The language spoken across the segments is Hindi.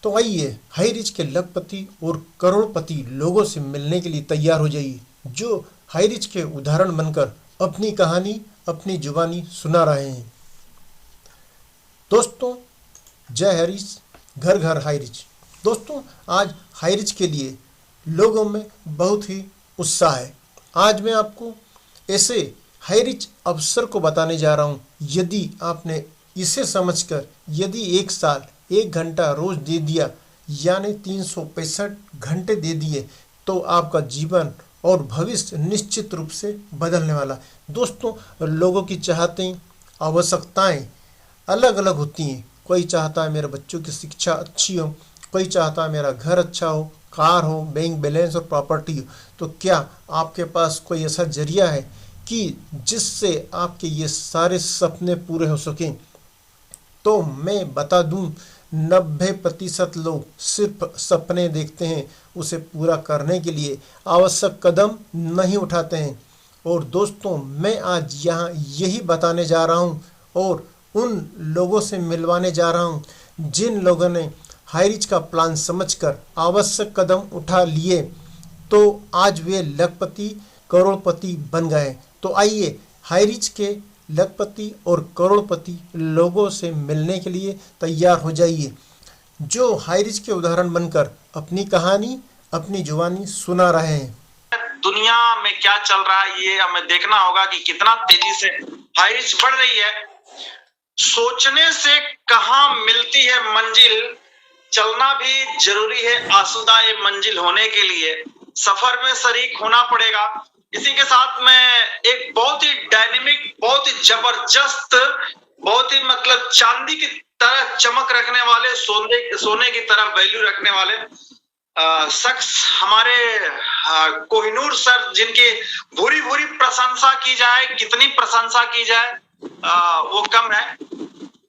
तो आइए हाई रिच के लखपति और करोड़पति लोगों से मिलने के लिए तैयार हो जाइए, जो हाई रिच के उदाहरण बनकर अपनी कहानी अपनी जुबानी सुना रहे हैं। दोस्तों, जय हाई रिच, घर घर हाई रिच। दोस्तों, आज हाई रिच के लिए लोगों में बहुत ही उत्साह है। आज मैं आपको ऐसे हाई रिच अवसर को बताने जा रहा हूँ। यदि आपने इसे समझकर यदि 1 साल 1 घंटा रोज दे दिया, यानी 365 घंटे दे दिए, तो आपका जीवन और भविष्य निश्चित रूप से बदलने वाला। दोस्तों, लोगों की चाहतें, आवश्यकताएं अलग अलग होती हैं। कोई चाहता है मेरे बच्चों की शिक्षा अच्छी हो, कोई चाहता है मेरा घर अच्छा हो, कार हो, बैंक बैलेंस और प्रॉपर्टी हो। तो क्या आपके पास कोई ऐसा जरिया है कि जिससे आपके ये सारे सपने पूरे हो सकें? तो मैं बता दूं, 90% लोग सिर्फ सपने देखते हैं, उसे पूरा करने के लिए आवश्यक कदम नहीं उठाते हैं। और दोस्तों, मैं आज यहाँ यही बताने जा रहा हूँ और उन लोगों से मिलवाने जा रहा हूँ जिन लोगों ने हाई रिच का प्लान समझकर आवश्यक कदम उठा लिए, तो आज वे लखपति करोड़पति बन गए। तो आइए हाई रिच के लखपति और करोड़पति लोगों से मिलने के लिए तैयार हो जाइए, जो हाई रिच के उदाहरण बनकर अपनी कहानी अपनी जुबानी सुना रहे हैं। दुनिया में क्या चल रहा है ये हमें देखना होगा कि कितना तेजी से हाई रिच बढ़ रही है। सोचने से कहाँ मिलती है मंजिल, चलना भी जरूरी है आसूदा ये मंजिल होने के लिए, सफर में शरीक होना पड़ेगा। इसी के साथ मैं एक बहुत ही डायनेमिक, बहुत ही जबरदस्त, बहुत ही मतलब चांदी की तरह चमक रखने वाले, सोने की तरह वैल्यू रखने वाले शख्स हमारे कोहिनूर सर, जिनकी भूरी भूरी प्रशंसा की जाए, कितनी प्रशंसा की जाए वो कम है।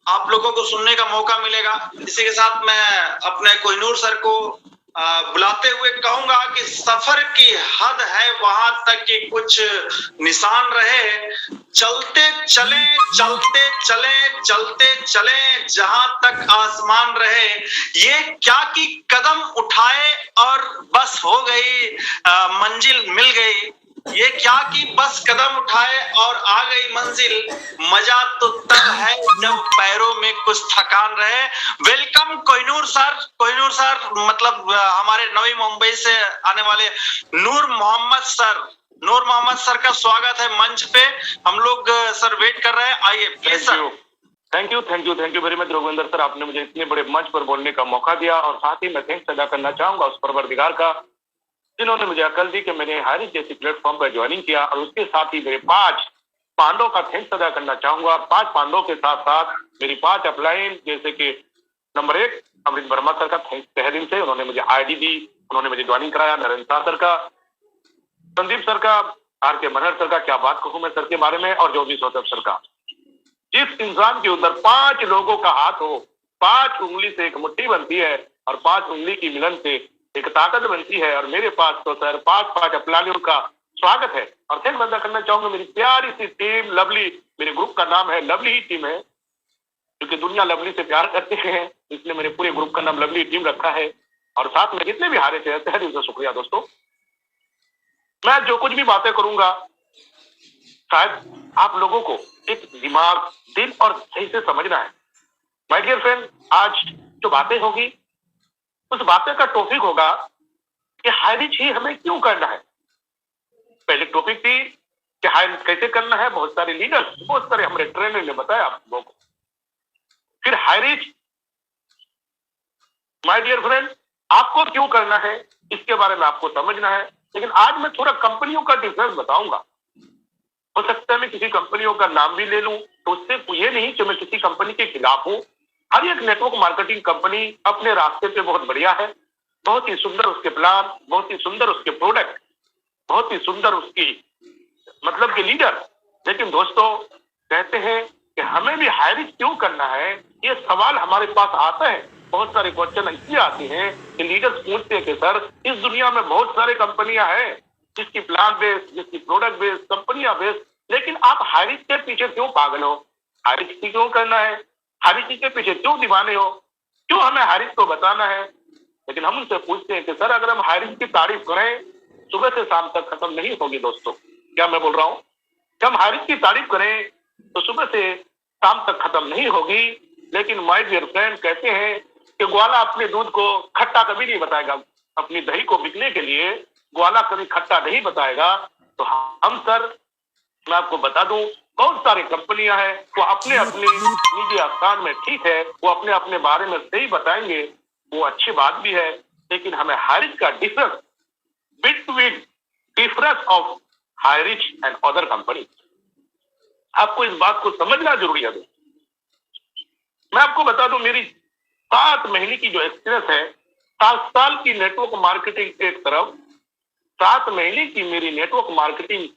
आप लोगों को सुनने का मौका मिलेगा। इसी के साथ मैं अपने कोहिनूर सर को बुलाते हुए कहूंगा कि सफर की हद है वहां तक कि कुछ निशान रहे, चलते चले चलते चले चलते चले जहां तक आसमान रहे। ये क्या कि कदम उठाए और बस हो गई, मंजिल मिल गई। ये क्या कि बस कदम उठाए और आ गई मंजिल। मजा तो तब है जब पैरों में कुछ थकान रहे। Welcome Kohinoor sir. Kohinoor sir मतलब हमारे नवी मुंबई से आने वाले नूर मोहम्मद सर। नूर मोहम्मद सर का स्वागत है मंच पे। हम लोग सर वेट कर रहे हैं, आइए please sir. Thank you very much Raghuvinder sir, आपने मुझे इतने बड़े मंच पर बोलने का मौका दिया। और साथ ही मैं थैंक्स अदा करना चाहूंगा उस परवरदिगार का जिन्होंने मुझे अकल दी कि मैंने हाई रिच जैसी प्लेटफॉर्म पर ज्वाइनिंग किया। और उसके साथ ही मेरे 5 पांडवों का थैंक्स अदा करना चाहूंगा। 5 पांडवों के साथ साथ मेरी 5 अपलाइन, जैसे कि नंबर 1 अमृत वर्मा सर का थैंक्स तहे दिल से, उन्होंने मुझे आईडी दी, उन्होंने मुझे ज्वाइनिंग कराया। नरेंद्र शाह सर का, संदीप सर का, आर के मनहर सर का, क्या बात कहूं मैं सर के बारे में, और जोगी सौदव सर का। जिस इंसान के अंदर 5 लोगों का हाथ हो, 5 उंगली से एक मुट्ठी बनती है और 5 उंगली की मिलन से एक ताकत बनती है। और मेरे पास तो सर 5 अपलानियों का स्वागत है। और थैंक्स अदा करना चाहूंगा मेरी प्यारी सी टीम लवली। मेरे ग्रुप का नाम है लवली ही टीम है, क्योंकि दुनिया लवली से प्यार करते हैं, इसलिए मेरे पूरे ग्रुप का नाम लवली टीम रखा है। और साथ में जितने भी हारे थे, तहे दिल से शुक्रिया दोस्तों। मैं जो कुछ भी बातें करूंगा शायद आप लोगों को एक दिमाग, दिल और सही से समझना है। माय डियर फ्रेंड, आज जो बातें होगी उस बातें का टॉपिक होगा कि हाई रिच ही हमें क्यों करना है। पहले टॉपिक थी कि हाई रिच कैसे करना है, बहुत सारे लीडर्स, बहुत सारे हमारे ट्रेनर ने बताया आप लोगों को। फिर high reach my dear friend आपको क्यों करना है, इसके बारे में आपको समझना है। लेकिन आज मैं थोड़ा कंपनियों का डिफरेंस बताऊंगा। हो सकता है मैं किसी कंपनियों का नाम भी ले लूं, तो उससे ये नहीं कि मैं किसी कंपनी के खिलाफ हूं। हर एक नेटवर्क मार्केटिंग कंपनी अपने रास्ते पे बहुत बढ़िया है, बहुत ही सुंदर उसके प्लान, बहुत ही सुंदर उसके प्रोडक्ट, बहुत ही सुंदर उसकी मतलब के लीडर। लेकिन दोस्तों, कहते हैं कि हमें भी हाई रिच क्यों करना है, ये सवाल हमारे पास आता है। बहुत सारे क्वेश्चन इसलिए आते हैं कि लीडर्स पूछते हैं कि सर इस दुनिया में बहुत सारे कंपनियां हैं, जिसकी प्लान बेस्ड, जिसकी प्रोडक्ट बेस्ड, कंपनियां बेस्ड, लेकिन आप हाई रिच के पीछे क्यों पागल हो, हाई रिच क्यों करना है, हाई रिच के पीछे क्यों दीवाने हो, क्यों हमें हारिज को बताना है? लेकिन हम उनसे पूछते हैं कि सर अगर हम हारिज की तारीफ करें सुबह से शाम तक खत्म नहीं होगी। दोस्तों क्या मैं बोल रहा हूँ? कि हम हारिज की तारीफ करें तो सुबह से शाम तक खत्म नहीं होगी। लेकिन माय डियर फ्रेंड कहते हैं कि ग्वाला अपने दूध को खट्टा कभी नहीं बताएगा, अपनी दही को बिकने के लिए ग्वाला कभी खट्टा नहीं बताएगा। तो हम सर मैं आपको बता दूं बहुत सारी कंपनियां हैं वो अपने अपने निजी स्थान में ठीक है, वो अपने अपने बारे में सही बताएंगे, वो अच्छी बात भी है। लेकिन हमें हारिज का difference between difference of Hirich and other company, आपको इस बात को समझना जरूरी है। मैं आपको बता दूं मेरी 7 महीने की जो एक्सपीरियंस है, 7 साल की नेटवर्क मार्केटिंग एक तरफ, 7 महीने की मेरी नेटवर्क मार्केटिंग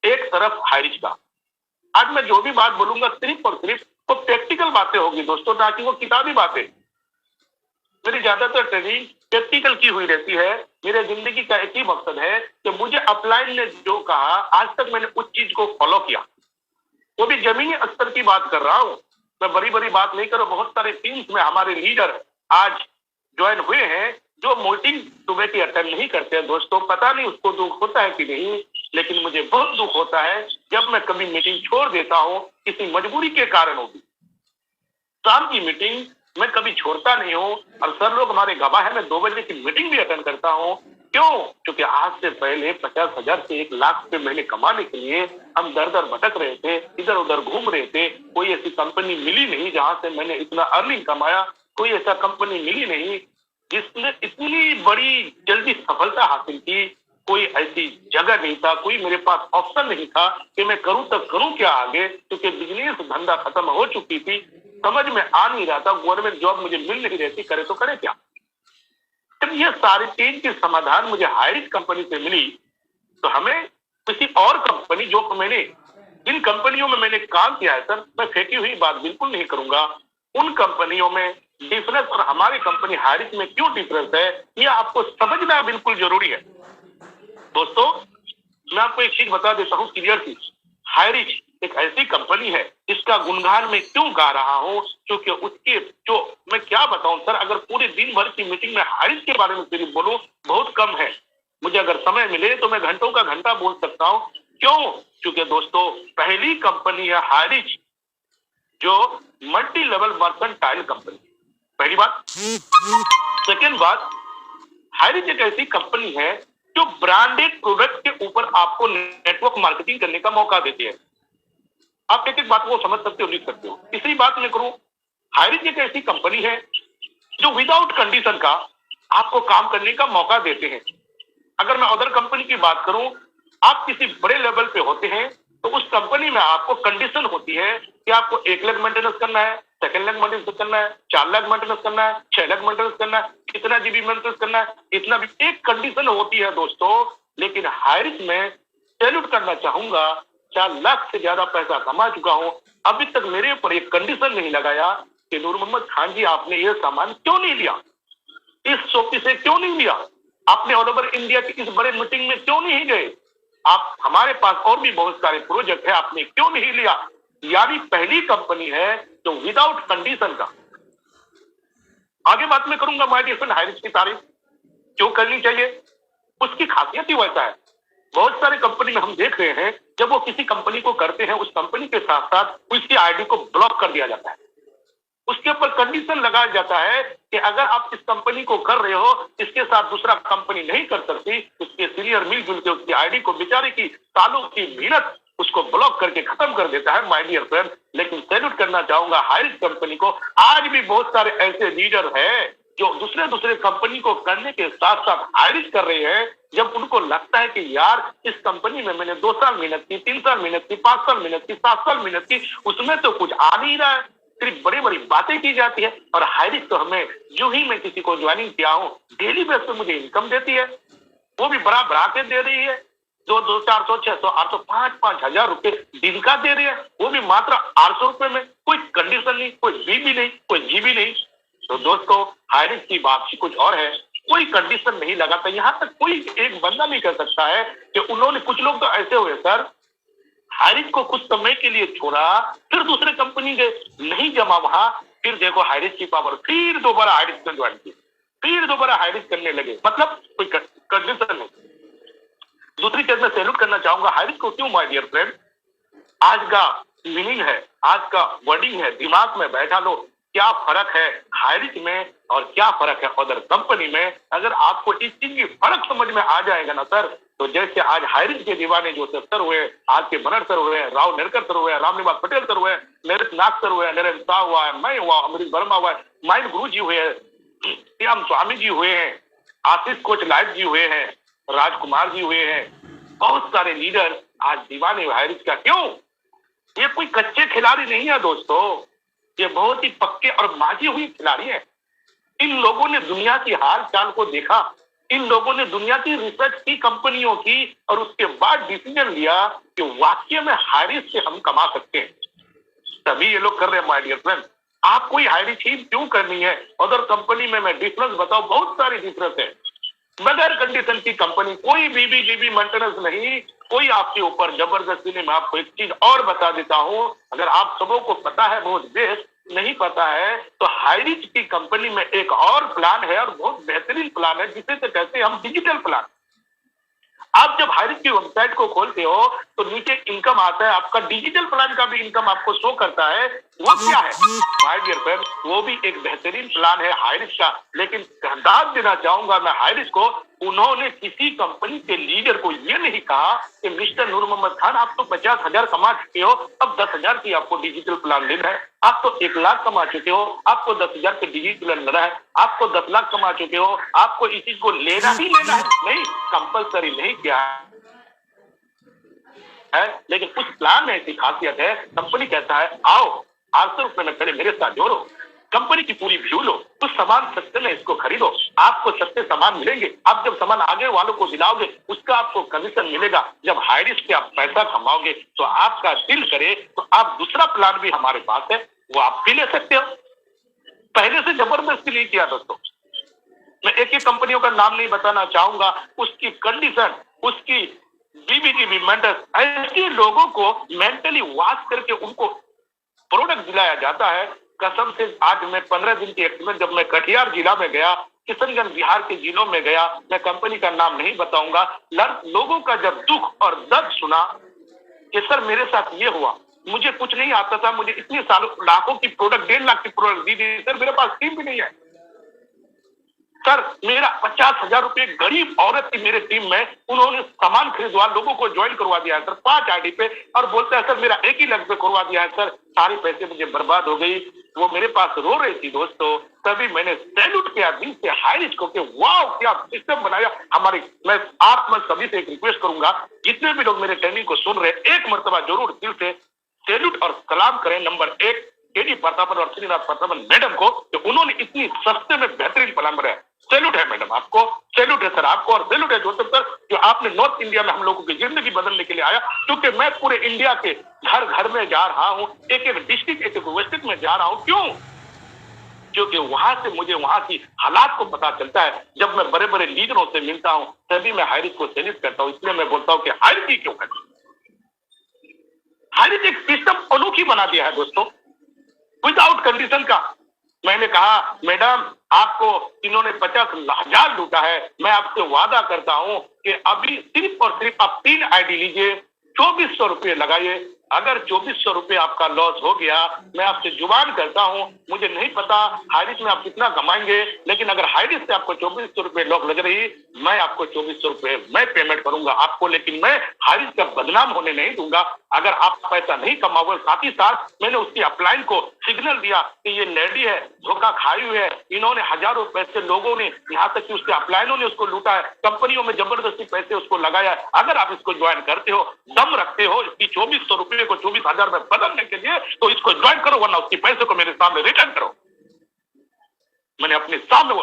एक तरफ हाइरिच का। आज मैं जो भी बात बोलूंगा सिर्फ और सिर्फ वो प्रैक्टिकल बातें होगी दोस्तों, ना कि वो किताबी बातें। मेरी ज्यादातर ट्रेनिंग प्रैक्टिकल की हुई रहती है। मेरे जिंदगी का एक ही मकसद है कि मुझे अपलाइन ने जो कहा आज तक मैंने उस चीज को फॉलो किया, वो भी जमीनी स्तर की बात कर रहा हूं। मैं बड़ी बड़ी बात नहीं कर रहा। बहुत सारे टीम्स में हमारे लीडर आज ज्वाइन हुए हैं जो मीटिंग सुबह की अटेंड नहीं करते हैं। दोस्तों पता नहीं उसको दुख होता है कि नहीं, लेकिन मुझे बहुत दुख होता है जब मैं कभी मीटिंग छोड़ देता हूं, किसी मजबूरी के कारण होगी। शाम की मीटिंग मैं कभी छोड़ता नहीं हूं और सर लोग हमारे गवाह है, मैं 2 बजे की मीटिंग भी अटेंड करता हूं। क्यों? क्योंकि आज से पहले 50,000 से 1 लाख रुपए महीने कमाने के लिए हम दर दर भटक रहे थे, इधर उधर घूम रहे थे। कोई ऐसी कंपनी मिली नहीं जहां से मैंने इतना अर्निंग कमाया, कोई ऐसा कंपनी मिली नहीं जिसने इतनी बड़ी जल्दी सफलता हासिल की। कोई ऐसी जगह नहीं था, कोई मेरे पास ऑप्शन नहीं था कि मैं करूं तो करूं क्या आगे, क्योंकि बिजनेस धंधा खत्म हो चुकी थी। समझ में आ नहीं रहा था, गवर्नमेंट जॉब मुझे मिल नहीं रहती, करे तो करे क्या। जब ये सारी चीज की समाधान मुझे हाइरिच कंपनी से मिली तो हमें किसी और कंपनी, जो मैंने जिन कंपनियों में मैंने काम किया है सर, मैं फेंकी हुई बात बिल्कुल नहीं करूंगा, उन कंपनियों में डिफरेंस और हमारी कंपनी हाइरिच में क्यों डिफरेंस है, ये आपको समझना बिल्कुल जरूरी है। दोस्तों मैं आपको एक चीज बता देता हूँ क्लियर सी, हाइरिच एक ऐसी कंपनी है जिसका गुणगान मैं क्यों गा रहा हूं, क्योंकि उसके जो मैं क्या बताऊं सर, अगर पूरे दिन भर की मीटिंग में हाइरिच के बारे में सिर्फ बोलूं बहुत कम है। मुझे अगर समय मिले तो मैं घंटों का घंटा बोल सकता हूं। क्यों? क्योंकि दोस्तों पहली कंपनी है हाइरिच जो मल्टी लेवल मर्केंटाइल कंपनी, पहली बात। सेकेंड बात, हाइरिच एक ऐसी कंपनी है जो ब्रांडेड प्रोडक्ट के ऊपर आपको नेटवर्क मार्केटिंग करने का मौका देती है। आप एक एक बात को समझ सकते हो, लिख सकते हो। तीसरी बात मैं करूं, हाइरिच एक ऐसी कंपनी है जो विदाउट कंडीशन का आपको काम करने का मौका देते हैं। अगर मैं अदर कंपनी की बात करूं, आप किसी बड़े लेवल पे होते हैं तो उस कंपनी में आपको कंडीशन होती है कि आपको 1 लाख मेंटेनेंस करना है, 2 लाख मेंटेनेंस करना है, 4 लाख मेंटेनेंस करना है, 6 लाख मेंटेनेंस करना है, कितना जीबी मेंटेनेंस करना है, इतना भी एक कंडीशन होती है दोस्तों। लेकिन हाइरिच में सैल्यूट करना चाहूंगा, 4 लाख से ज्यादा पैसा कमा चुका हूं, अभी तक मेरे ऊपर एक कंडीशन नहीं लगाया कि नूर मोहम्मद खान जी आपने ये सामान क्यों नहीं लिया, इस शॉपी से क्यों नहीं लिया, आपने ऑल ओवर इंडिया की इस बड़े मीटिंग में क्यों नहीं गए, आप हमारे पास और भी बहुत सारे प्रोजेक्ट है आपने क्यों नहीं लिया। यानी पहली कंपनी है जो विदाउट कंडीशन का। आगे बात मैं करूंगा माय डियर फ्रेंड, हाइरिच की तारीफ क्यों करनी चाहिए, उसकी खासियत ही वैसा है। बहुत सारे कंपनी में हम देख रहे हैं जब वो किसी कंपनी को करते हैं, उस कंपनी के साथ साथ उसकी आईडी को ब्लॉक कर दिया जाता है, उसके ऊपर कंडीशन लगाया जाता है कि अगर आप इस कंपनी को कर रहे हो, इसके साथ दूसरा कंपनी नहीं कर सकती। उसके सीनियर मिलजुल के उसकी आईडी को बेचारे की सालों की मेहनत उसको ब्लॉक करके खत्म कर देता है माय डियर फ्रेंड। लेकिन सैल्यूट करना चाहूंगा हाइरिच कंपनी को, आज भी बहुत सारे ऐसे लीडर हैं जो दूसरे कंपनी को करने के साथ साथ हाइरिच कर रहे हैं। जब उनको लगता है कि यार इस कंपनी में मैंने 2 साल मेहनत की, 3 साल मेहनत की, 5 साल मेहनत की, 7 साल मेहनत की, उसमें तो कुछ आ नहीं रहा है, सिर्फ बड़ी बड़ी बातें की जाती है। और हाइरिच तो हमें जो ही मैं किसी को ज्वाइनिंग किया हूं डेली बेस पे मुझे इनकम देती है, वो भी बड़ा बढ़ा के दे रही है, 200, 400, 600, 800, 5-5 हजार रुपए दिन का दे रही है, वो भी मात्र 800 रुपए में, कोई कंडीशन नहीं, कोई बीबी नहीं, कोई जीबी नहीं। तो दोस्तों हाइरिच की बात कुछ और है, कोई कंडीशन नहीं लगाता। यहाँ तक कोई एक बंदा नहीं कर सकता है कि उन्होंने, कुछ लोग तो ऐसे हुए सर, हाइरिच को कुछ समय के लिए छोड़ा, फिर दूसरे कंपनी गए, नहीं जमा वहां, फिर देखो हाईरिच की पावर, फिर दोबारा हाईरिच में ज्वाइन किया, फिर दोबारा हाईरिच करने लगे, मतलब कोई कंडीशन नहीं। दूसरी चीज मैं सैल्यूट करना चाहूंगा हाईरिच को। क्यों माय डियर फ्रेंड? आज का मीनिंग है, आज का वर्डिंग है, दिमाग में बैठा लो क्या फर्क है हाईरिच में और क्या फर्क है अदर कंपनी में। अगर आपको इस चीज की फर्क समझ में आ जाएगा ना सर, तो जैसे आज हाईरिच के दीवाने जो सर हुए, आज के बनर सर हुए, राव नेरकर सर हुए, रामनिवास पटेल सर हुए, नरेश नाग सर हुए, नरेंद्र शाह हुआ है, मैं हुआ, अमरीश वर्मा हुआ है, माइंड गुरु जी हुए हैं, श्याम स्वामी जी हुए हैं, आशीष कोच लाइट जी हुए हैं, राजकुमार जी हुए हैं, बहुत सारे लीडर आज दीवाने हाईरिच का। क्यों? ये कोई कच्चे खिलाड़ी नहीं है दोस्तों, ये बहुत ही पक्के और माजी हुई खिलाड़ी है। इन लोगों ने दुनिया की हाल चाल को देखा, इन लोगों ने दुनिया की रिसर्च की कंपनियों की, और उसके बाद डिसीजन लिया कि वाकई में हाईरिच से हम कमा सकते हैं। तभी ये लोग कर रहे हैं माय डियर फ्रेंड। आपको ही हाईरिच ही क्यों करनी है? अदर कंपनी में मैं डिफरेंस बताऊं, बहुत सारी डिफरेंस है। बगैर कंडीशन की कंपनी, कोई बीबीजीबी मेंटेनेंस नहीं, कोई आपके ऊपर जबरदस्ती नहीं। मैं आपको एक चीज और बता देता हूं, अगर आप सबों को पता है, बहुत बेस्ट नहीं पता है, तो हाईरिच की कंपनी में एक और प्लान है, और बहुत बेहतरीन प्लान है, जिसे तो कहते हैं हम डिजिटल प्लान। आप जब हाईरिच की वेबसाइट को खोलते हो तो नीचे इनकम आता है, आपका डिजिटल प्लान का भी इनकम आपको शो करता है। वो क्या है माय डियर फ्रेंड? वो भी एक बेहतरीन प्लान है हाईरिच का। लेकिन दाद देना चाहूंगा मैं हाईरिच को, उन्होंने किसी कंपनी के लीडर को ये नहीं कहा कि मिस्टर नूर मोहम्मद खान आप तो 50,000 कमा चुके हो, अब 10,000 की आपको डिजिटल प्लान लेना है। आप तो 1 लाख कमा चुके हो, आपको 10,000 के डिजिटल प्लान लेना है। आपको 10 लाख कमा चुके हो, आपको इस चीज को लेना ही लेना है। नहीं, कंपल्सरी नहीं किया है, लेकिन कुछ प्लान में ऐसी खासियत है, कंपनी कहता है आओ 800 रुपए में पहले मेरे साथ जोड़ो, कंपनी की पूरी व्यू लो, कुछ सामान सस्ते में इसको खरीदो, आपको सस्ते सामान मिलेंगे। आप जब सामान आगे वालों को दिलाओगे उसका आपको कमीशन मिलेगा। जब हाईरिच से आप पैसा कमाओगे तो आपका दिल करे तो आप दूसरा प्लान भी हमारे पास है, वो आप भी ले सकते हो। पहले से जबरदस्ती नहीं किया दोस्तों। मैं एक एक कंपनियों का नाम नहीं बताना चाहूंगा, उसकी कंडीशन, उसकी बीबीजीबी मेंटर्स, ऐसे लोगों को मेंटली वॉश करके उनको प्रोडक्ट दिलाया जाता है। कसम से आज मैं 15 दिन की एक्सपीरियंस, जब मैं कटिहार जिला में गया, किशनगंज बिहार के जिलों में गया, मैं कंपनी का नाम नहीं बताऊंगा, लोगों का जब दुख और दर्द सुना कि सर मेरे साथ ये हुआ, मुझे कुछ नहीं आता था, मुझे इतने सालों लाखों की प्रोडक्ट, 1.5 लाख की प्रोडक्ट दी थी सर, मेरे पास टीम भी नहीं है सर, मेरा 50,000 रुपए गरीब औरत थी मेरे टीम में, उन्होंने सामान खरीदवा, लोगों को ज्वाइन करवा दिया है सर 5 आईडी पे, और बोलता है सर मेरा 1 ही लाख पे करवा दिया है सर, सारे पैसे मुझे बर्बाद हो गई। वो मेरे पास रो रही थी दोस्तों, तभी मैंने सैल्यूट किया दिल से हाईरिच को कि वाह क्या सिस्टम बनाया हमारी। मैं आप में सभी से एक रिक्वेस्ट करूंगा, जितने भी लोग मेरे ट्रेनिंग को सुन रहे हैं, एक मर्तबा जरूर दिल से सैल्यूट और सलाम करें नंबर 1 केडी प्रतापन और श्रीनाथ प्रतापन मैडम को, कि उन्होंने इतनी सस्ते में बेहतरीन प्लान बनाया। सैल्यूट है मैडम आपको, सैल्यूट है सर आपको, और सैल्यूट है जोसेफ सर, जो आपने नॉर्थ इंडिया में हम लोगों की जिंदगी बदलने के लिए आया। क्योंकि मैं पूरे इंडिया के घर घर में जा रहा हूं, एक एक डिस्ट्रिक्ट, एक एक डिस्ट्रिक्ट में जा रहा हूं। क्यों? क्योंकि वहां से मुझे वहां की हालात को पता चलता है। जब मैं बड़े बड़े लीडरों से मिलता हूं तभी मैं हाईरिच को सैल्यूट करता हूं। इसलिए मैं बोलता हूं कि हाईरिच ही क्यों करती, हाईरिच एक सिस्टम अनोखी बना दिया है दोस्तों, विदाउट कंडीशन का। मैंने कहा मैडम आपको इन्होंने 50,000 लूटा है, मैं आपसे वादा करता हूं कि अभी सिर्फ और सिर्फ आप 3 आईडी लीजिए, 2400 रुपये लगाइए। अगर 2400 रुपये आपका लॉस हो गया, मैं आपसे जुबान करता हूं, मुझे नहीं पता हाईरिच में आप कितना कमाएंगे, लेकिन अगर हाईरिच से आपको 2400 रुपये लॉस लग रही, मैं आपको 2400 रुपये मैं पेमेंट करूंगा आपको, लेकिन मैं हाईरिच का बदनाम होने नहीं दूंगा। अगर आप पैसा नहीं कमाओगे, साथ ही साथ मैंने उसकी अपलाइन को सिग्नल दिया कि ये लेडी है, धोखा खाई हुई है, इन्होंने हजारों पैसे लोगों ने, यहाँ तक कि उसके अपलाइनों ने उसको लूटा है, कंपनियों में जबरदस्ती पैसे उसको लगाया है। अगर आप इसको ज्वाइन करते हो, दम रखते हो इसकी 2400 रुपये को 24,000 में बदलने के लिए, तो इसको ज्वाइन करो, वरना उसके पैसे को मेरे सामने रिटर्न करो। मैंने अपने सामने,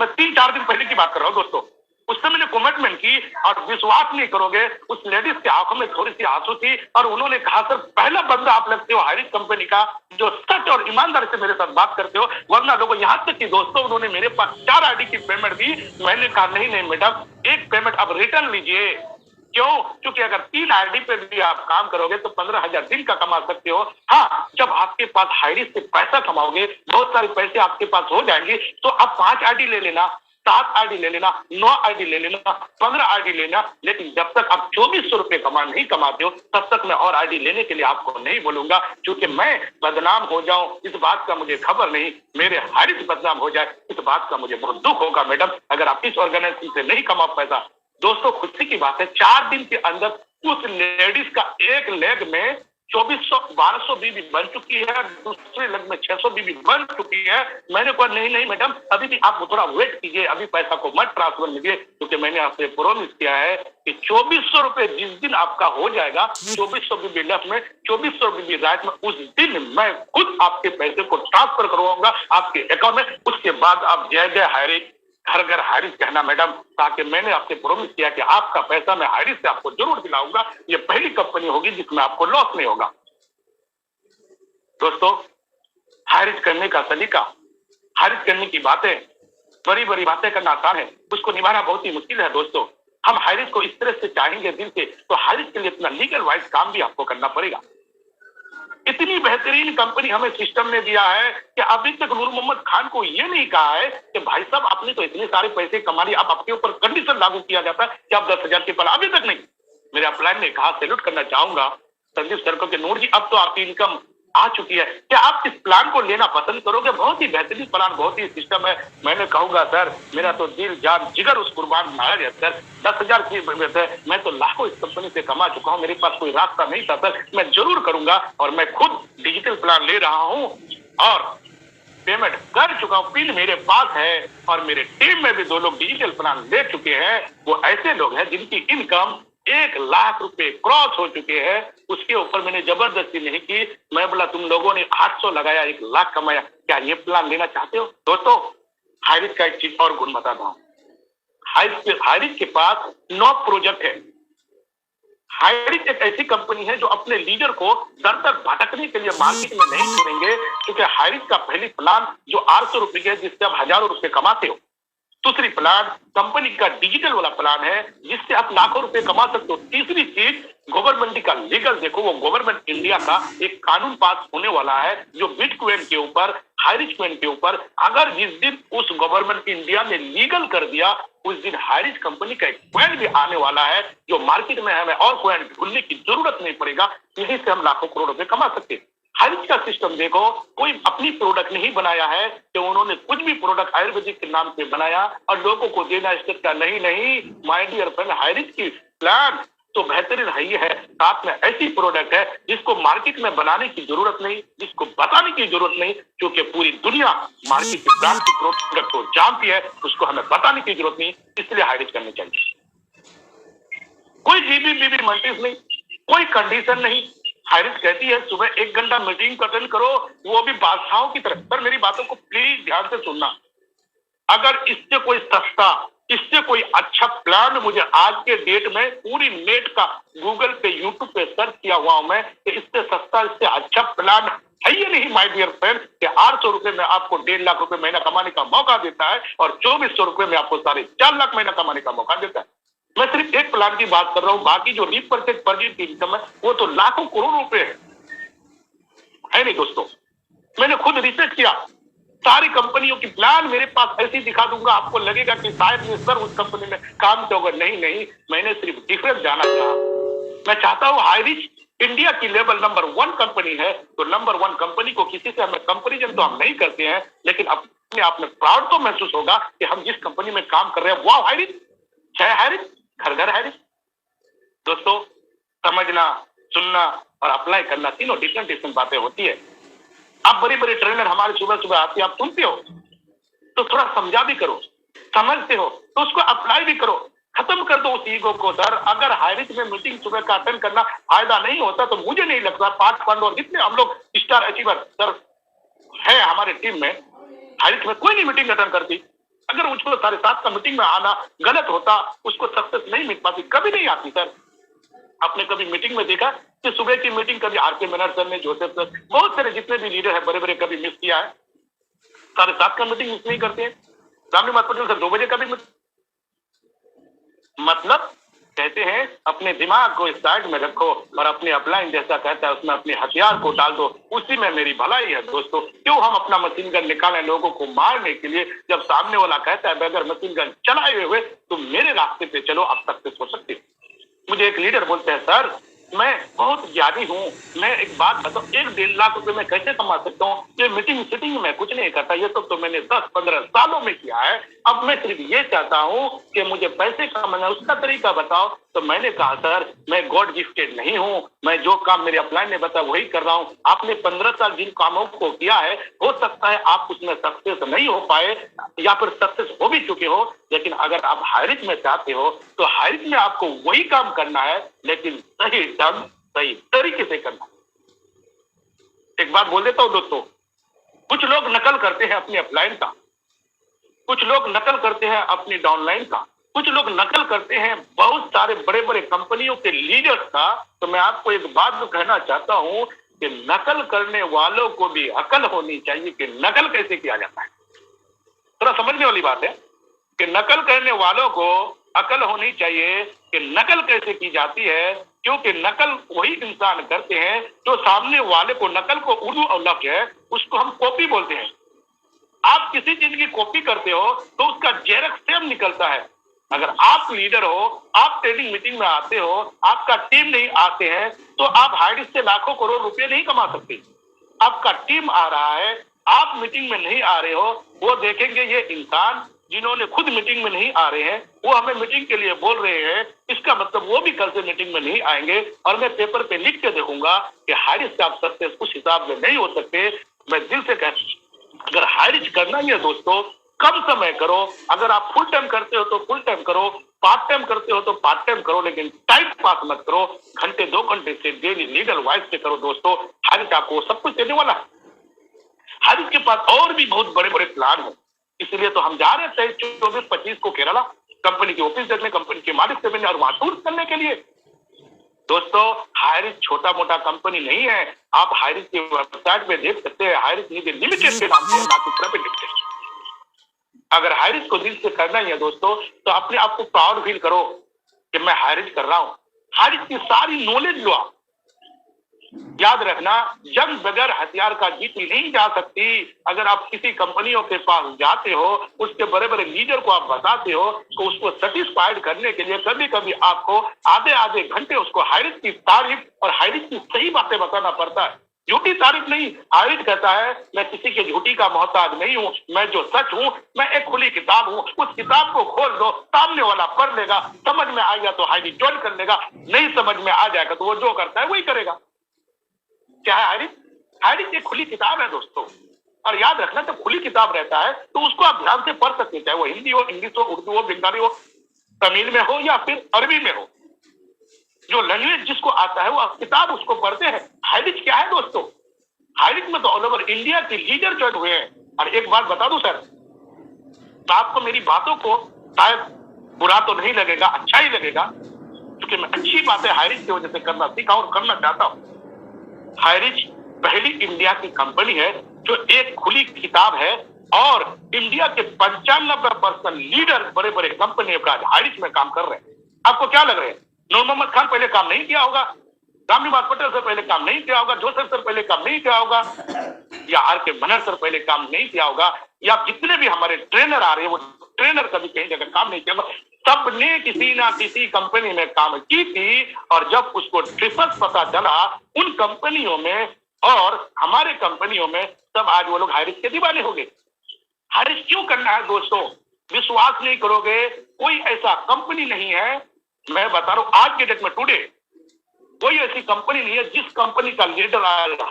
मैं 3-4 दिन पहले की बात कर रहा हूं दोस्तों, उससे मैंने कमिटमेंट की, और विश्वास नहीं करोगे उस लेडीज की आंखों में थोड़ी सी आंसू थी, और उन्होंने कहा सर पहला बंदा आप लगते हो हाईरिच कंपनी का जो सच और ईमानदारी से मेरे साथ बात करते हो, वरना लोगों, यहाँ तक कि दोस्तों उन्होंने मेरे पास 4 आईडी की पेमेंट दी। मैंने कहा नहीं नहीं मैडम, एक पेमेंट आप रिटर्न लीजिए, क्यों? क्योंकि अगर 3 आईडी पे भी आप काम करोगे तो 15,000 दिन का कमा सकते हो। हाँ, जब आपके पास हाईरिस्क से पैसा कमाओगे, बहुत सारे पैसे आपके पास हो जाएंगे, तो आप 5 आईडी ले लेना, 7 आईडी ले लेना, 9 आईडी ले लेना, 15 आईडी लेना, लेकिन जब तक आप 2400 रुपए नहीं कमाते हो, तब तक मैं और आईडी लेने के लिए आपको नहीं बोलूंगा, क्योंकि मैं बदनाम हो जाऊं इस बात का मुझे खबर नहीं, मेरे हारिस बदनाम हो जाए इस बात का मुझे बहुत दुख होगा मैडम, अगर आप इस ऑर्गेनाइजेशन से नहीं कमा पैसा। दोस्तों, खुशी की बात है, 4 दिन के अंदर उस लेडीज का एक लेग में 1200 बीबी बन चुकी है, दूसरे लेग में 600 बीबी बन चुकी है। मैंने कहा नहीं मैडम, अभी भी आप थोड़ा वेट कीजिए, अभी पैसा को मत ट्रांसफर लीजिए, क्योंकि मैंने आपसे प्रॉमिस किया है कि 2400 रुपए जिस दिन आपका हो जाएगा, 2400 बीबी लेफ्ट में, 2400 बीबी राइट में, उस दिन मैं खुद आपके पैसे को ट्रांसफर करवाऊंगा आपके अकाउंट में। उसके बाद आप जय जय हायरिस, घर घर हारिस कहना मैडम, ताकि मैंने आपसे प्रॉमिस किया कि आपका पैसा मैं हारिस से आपको जरूर दिलाऊंगा। ये पहली कंपनी होगी जिसमें आपको लॉस नहीं होगा। दोस्तों, हारिस करने का सलीका, हारिस करने की बातें, बड़ी बड़ी बातें करना आसान है, उसको निभाना बहुत ही मुश्किल है। दोस्तों, हम हारिस को इस तरह से चाहेंगे दिल से, तो हारिस के लिए इतना लीगल वाइज काम भी आपको करना पड़ेगा। इतनी बेहतरीन कंपनी हमें सिस्टम ने दिया है कि अभी तक नूर मोहम्मद खान को यह नहीं कहा है कि भाई साहब आपने तो इतने सारे पैसे कमा लिए, अब आपके ऊपर कंडीशन लागू किया जाता है कि आप 10,000 के पल, अभी तक नहीं। मेरे अपलाइन ने कहा, सैल्यूट करना चाहूंगा संदीप सर को कि नूर जी, अब तो आपकी इनकम आ चुकी है, क्या आप इस प्लान को लेना पसंद करोगे? बहुत ही बेहतरीन प्लान, बहुत ही सिस्टम है। मैंने कहूंगा सर, मेरा तो दिल जान जिगर उस कुर्बान मारा गया सर। 10,000 की मैं तो लाखों इस कंपनी से कमा चुका हूं, मेरे पास कोई रास्ता नहीं था सर, मैं जरूर करूंगा, और मैं खुद डिजिटल प्लान ले रहा हूं और पेमेंट कर चुका हूं, पिन मेरे पास है, और मेरे टीम में भी 2 लोग डिजिटल प्लान ले चुके हैं। वो ऐसे लोग हैं जिनकी इनकम 1 लाख रुपए क्रॉस हो चुके हैं। उसके ऊपर मैंने जबरदस्ती नहीं की, मैं बोला तुम लोगों ने 800 लगाया, 1 लाख कमाया, क्या ये प्लान लेना चाहते हो? दोस्तों, हारिस का एक चीज और गुण बताता हूं, हारिस के पास 9 प्रोजेक्ट है। हाइरिस एक ऐसी कंपनी है जो अपने लीडर को दर दर भटकने के लिए मार्केट में नहीं छोड़ेंगे, क्योंकि हाइरिस का पहली प्लान जो 800 रुपए की है, जिससे आप हजारों रुपए कमाते हो। दूसरी प्लान कंपनी का डिजिटल वाला प्लान है, जिससे आप लाखों रुपए कमा सकते हो। तीसरी चीज गवर्नमेंट का लीगल, देखो वो गवर्नमेंट इंडिया का एक कानून पास होने वाला है जो बिटकॉइन के ऊपर, हाइरिस कॉइन के ऊपर, अगर जिस दिन उस गवर्नमेंट इंडिया ने लीगल कर दिया, उस दिन हाइरिस कंपनी का एक कॉइन भी आने वाला है, जो मार्केट में हमें और कॉइन ढूंढने की जरूरत नहीं पड़ेगा, यहीं से हम लाखों करोड़ रुपए कमा सकते हैं। हाइरिस का सिस्टम देखो, कोई अपनी प्रोडक्ट नहीं बनाया है कि उन्होंने कुछ भी प्रोडक्ट आयुर्वेदिक के नाम पे बनाया और लोगों को देना स्टेट का, नहीं माय डियर फ्रेंड, हाइरिस की प्लान तो बेहतरीन है, साथ में ऐसी प्रोडक्ट है जिसको मार्केट में बनाने की जरूरत नहीं, जिसको बताने की जरूरत नहीं, क्योंकि पूरी दुनिया मार्केट के ब्रांड की प्रोडक्ट को जानती है, उसको हमें बताने की जरूरत नहीं, इसलिए हाइरिस करनी चाहिए। कोई जीबी मंटिस नहीं, कोई कंडीशन नहीं। हाइरिस कहती है सुबह 1 घंटा मीटिंग अटेंड करो, वो भी बादशाहों की तरह। पर मेरी बातों को प्लीज ध्यान से सुनना, अगर इससे कोई सस्ता, इससे कोई अच्छा प्लान मुझे आज के डेट में पूरी नेट का गूगल पे, यूट्यूब पे सर्च किया हुआ हूं मैं, कि इससे सस्ता, इससे अच्छा प्लान है ये नहीं माय डियर फ्रेंड, कि 800 रुपए में आपको 1.5 लाख रुपए महीना कमाने का मौका देता है और 2400 रुपए में आपको 4.5 लाख महीना कमाने का मौका देता है। मैं सिर्फ एक प्लान की बात कर रहा हूं, बाकी जो रिपर्चेज परचेज इनकम है वो तो लाखों करोड़ रुपए है नहीं दोस्तों। मैंने खुद रिसर्च किया, सारी कंपनियों की प्लान मेरे पास ऐसी दिखा दूंगा, आपको लगेगा कि शायद ये सर उस कंपनी में काम तो होगा, नहीं, मैंने सिर्फ डिफरेंस जाना चाहा। मैं चाहता हूं हाइरिस इंडिया की लेवल नंबर 1 कंपनी है, तो नंबर 1 कंपनी को किसी से हमें कंपेरिजन तो हम नहीं करते हैं, लेकिन अपने आप में प्राउड तो महसूस होगा कि हम जिस कंपनी में काम कर रहे हैं, वाह हाइरिस, जय हाइरिस, घर घर हाइरिस। दोस्तों, समझना, सुनना और अप्लाई करना तीनों डिफरेंट बातें होती है। आप बड़े बड़े ट्रेनर हमारे सुबह आते हैं, आप सुनते हो तो थोड़ा समझा भी करो, समझते हो तो उसको अप्लाई भी करो, खत्म कर दो उस ईगो को। सर, अगर हाइरिस में मीटिंग सुबह का अटेंड करना फायदा नहीं होता तो मुझे नहीं लगता पार्ट फंड और जितने हम लोग स्टार अचीवर सर है हमारे टीम में, हाइरिस में कोई नहीं मीटिंग अटेंड करती। अगर उसको 7:30 का मीटिंग में आना गलत होता, उसको सक्सेस नहीं मिल पाती, कभी नहीं आती सर। आपने कभी मीटिंग में देखा कि सुबह की मीटिंग कभी आरके मेनन सर ने, जोसेफ सर, बहुत सारे जितने भी लीडर है बड़े बड़े, कभी मिस किया है? 7:30 का मीटिंग मिस नहीं करते हैं। रामनी पटेल सर 2 बजे का भी मतलब कहते हैं अपने दिमाग को इस साइड में रखो और अपने अपलाइन जैसा कहता है उसमें अपने हथियार को डाल दो, उसी में मेरी भलाई है दोस्तों। क्यों हम अपना मशीन गन निकालें लोगों को मारने के लिए, जब सामने वाला कहता है बगैर मशीन गन चलाए हुए तुम मेरे रास्ते पे चलो, अब सक्सेस हो सकते हो। मुझे एक लीडर बोलते हैं सर मैं बहुत ज्यादा हूँ, मैं एक बात बताऊँ 1-1.5 लाख रुपए मैं कैसे कमा सकता हूँ, ये मीटिंग सिटिंग में कुछ नहीं करता, ये सब तो मैंने 10-15 सालों में किया है, अब मैं सिर्फ ये चाहता हूँ कि मुझे पैसे कमाना उसका तरीका बताओ। तो मैंने कहा सर मैं गॉड गिफ्टेड नहीं हूँ, मैं जो काम मेरे अपलाइन ने बताया वही कर रहा हूँ। आपने 15 साल जिन कामों को किया है हो सकता है आप उसमें सक्सेस नहीं हो पाए या फिर सक्सेस हो भी चुके हो, लेकिन अगर आप हायरिज में चाहते हो तो हायरिज में आपको वही काम करना है, लेकिन सही ढंग सही तरीके से करना। एक बात बोल देता हूँ दोस्तों, कुछ लोग नकल करते हैं अपने अपलाइन का, कुछ लोग नकल करते हैं अपनी डाउनलाइन का, कुछ लोग नकल करते हैं बहुत सारे बड़े बड़े कंपनियों के लीडर्स का। तो मैं आपको एक बात तो कहना चाहता हूं कि नकल करने वालों को भी अकल होनी चाहिए कि नकल कैसे किया जाता है। थोड़ा समझने वाली बात है कि नकल करने वालों को अकल होनी चाहिए कि नकल कैसे की जाती है, क्योंकि नकल वही इंसान करते हैं जो सामने वाले को, नकल को उर्दू और लफ्ज है उसको हम कॉपी बोलते हैं। आप किसी चीज की कॉपी करते हो तो उसका जेरक्स सेम निकलता है। अगर आप लीडर हो, आप ट्रेनिंग मीटिंग में आते हो, आपका टीम नहीं आते हैं तो आप हायरिज से लाखों करोड़ रुपए नहीं कमा सकते। आपका टीम आ रहा है, आप मीटिंग में नहीं आ रहे हो, वो देखेंगे ये इंसान जिन्होंने खुद मीटिंग में नहीं आ रहे हैं वो हमें मीटिंग के लिए बोल रहे हैं, इसका मतलब वो भी कल से मीटिंग में नहीं आएंगे और मैं पेपर पे लिख के देखूंगा कि हायरिज से आप सक्सेस उस हिसाब में नहीं हो सकते। मैं दिल से अगर हायरिज करना ही है दोस्तों कम समय करो, अगर आप फुल टाइम करते हो तो फुल टाइम करो, पार्ट टाइम करते हो तो पार्ट टाइम करो, लेकिन टाइम पास मत करो। घंटे 2 घंटे से डेली लीगल वाइज से करो दोस्तों। हायरिज आपको सब कुछ देने वाला है। हायरिज के पास और भी बहुत बड़े बड़े प्लान है, इसलिए तो हम जा रहे थे 24-25 को केरला कंपनी के ऑफिस देखने, कंपनी के मालिक से मिलने और वहां टूर करने के लिए। दोस्तों हायरिज छोटा मोटा कंपनी नहीं है, आप हायरिज की वेबसाइट पे देख सकते हैं, हायरिज निधि लिमिटेड के नाम से, ना कि प्राइवेट लिमिटेड। अगर हायरिज को दिल से करना ही है दोस्तों तो अपने आप को प्राउड फील करो कि मैं हायरिज कर रहा हूं। हायरिज की सारी नॉलेज लो आप। याद रखना जंग बगैर हथियार का जीती नहीं जा सकती। अगर आप किसी कंपनियों के पास जाते हो, उसके बड़े बड़े लीडर को आप बताते हो तो उसको सेटिस्फाइड करने के लिए कभी कभी आपको आधे घंटे उसको हायरिज की तारीफ और हायरिज की सही बातें बताना पड़ता है, झूठी तारीफ नहीं। हायरिज कहता है मैं किसी के झूठी का मोहताज नहीं हूं, मैं जो सच हूं मैं एक खुली किताब हूं, उस किताब को खोल दो, सामने वाला पढ़ लेगा, समझ में आएगा तो हायरिज ज्वाइन कर लेगा, नहीं समझ में आ जाएगा तो वो जो करता है वही करेगा। क्या है हायरिज? हायरिज एक खुली किताब है दोस्तों। और याद रखना जब खुली किताब रहता है तो उसको आप ध्यान से पढ़ सकते हैं, चाहे वो हिंदी हो, इंग्लिश हो, उर्दू हो, बंगाली हो, तमिल में हो या फिर अरबी में हो, जो लैंग्वेज जिसको आता है वो किताब उसको पढ़ते हैं। हायरिज क्या है दोस्तों? हायरिज में तो ऑल ओवर इंडिया के लीडर ज्वाइन हुए हैं। और एक बात बता दूं सर, तो आपको मेरी बातों को शायद बुरा तो नहीं लगेगा, अच्छा ही लगेगा, क्योंकि मैं अच्छी बातें हायरिज की वजह से करना सीखा और करना चाहता हूं। हायरिज पहली इंडिया की कंपनी है जो एक खुली किताब है और इंडिया के 95% लीडर बड़े बड़े कंपनी का हायरिज में काम कर रहे हैं। आपको क्या लग रहा है नूर मोहम्मद खान पहले काम नहीं किया होगा, रामनिवास पटेल सर पहले काम नहीं किया होगा, जोसेफ सर पहले काम नहीं किया होगा, या आर के मनहर सर पहले काम नहीं किया होगा, या जितने भी हमारे ट्रेनर आ रहे हैं वो ट्रेनर कभी कहीं जगह काम नहीं किया होगा। सबने किसी ना किसी कंपनी में काम की थी और जब उसको डिफरेंस पता चला उन कंपनियों में और हमारे कंपनियों में, तब आज वो लोग हायरिज के दीवाने हो गए। हायरिज क्यों करना है दोस्तों? विश्वास नहीं करोगे, कोई ऐसा कंपनी नहीं है, मैं बता रहा हूं आज के डेट में टुडे कोई ऐसी कंपनी नहीं है जिस कंपनी का लीडर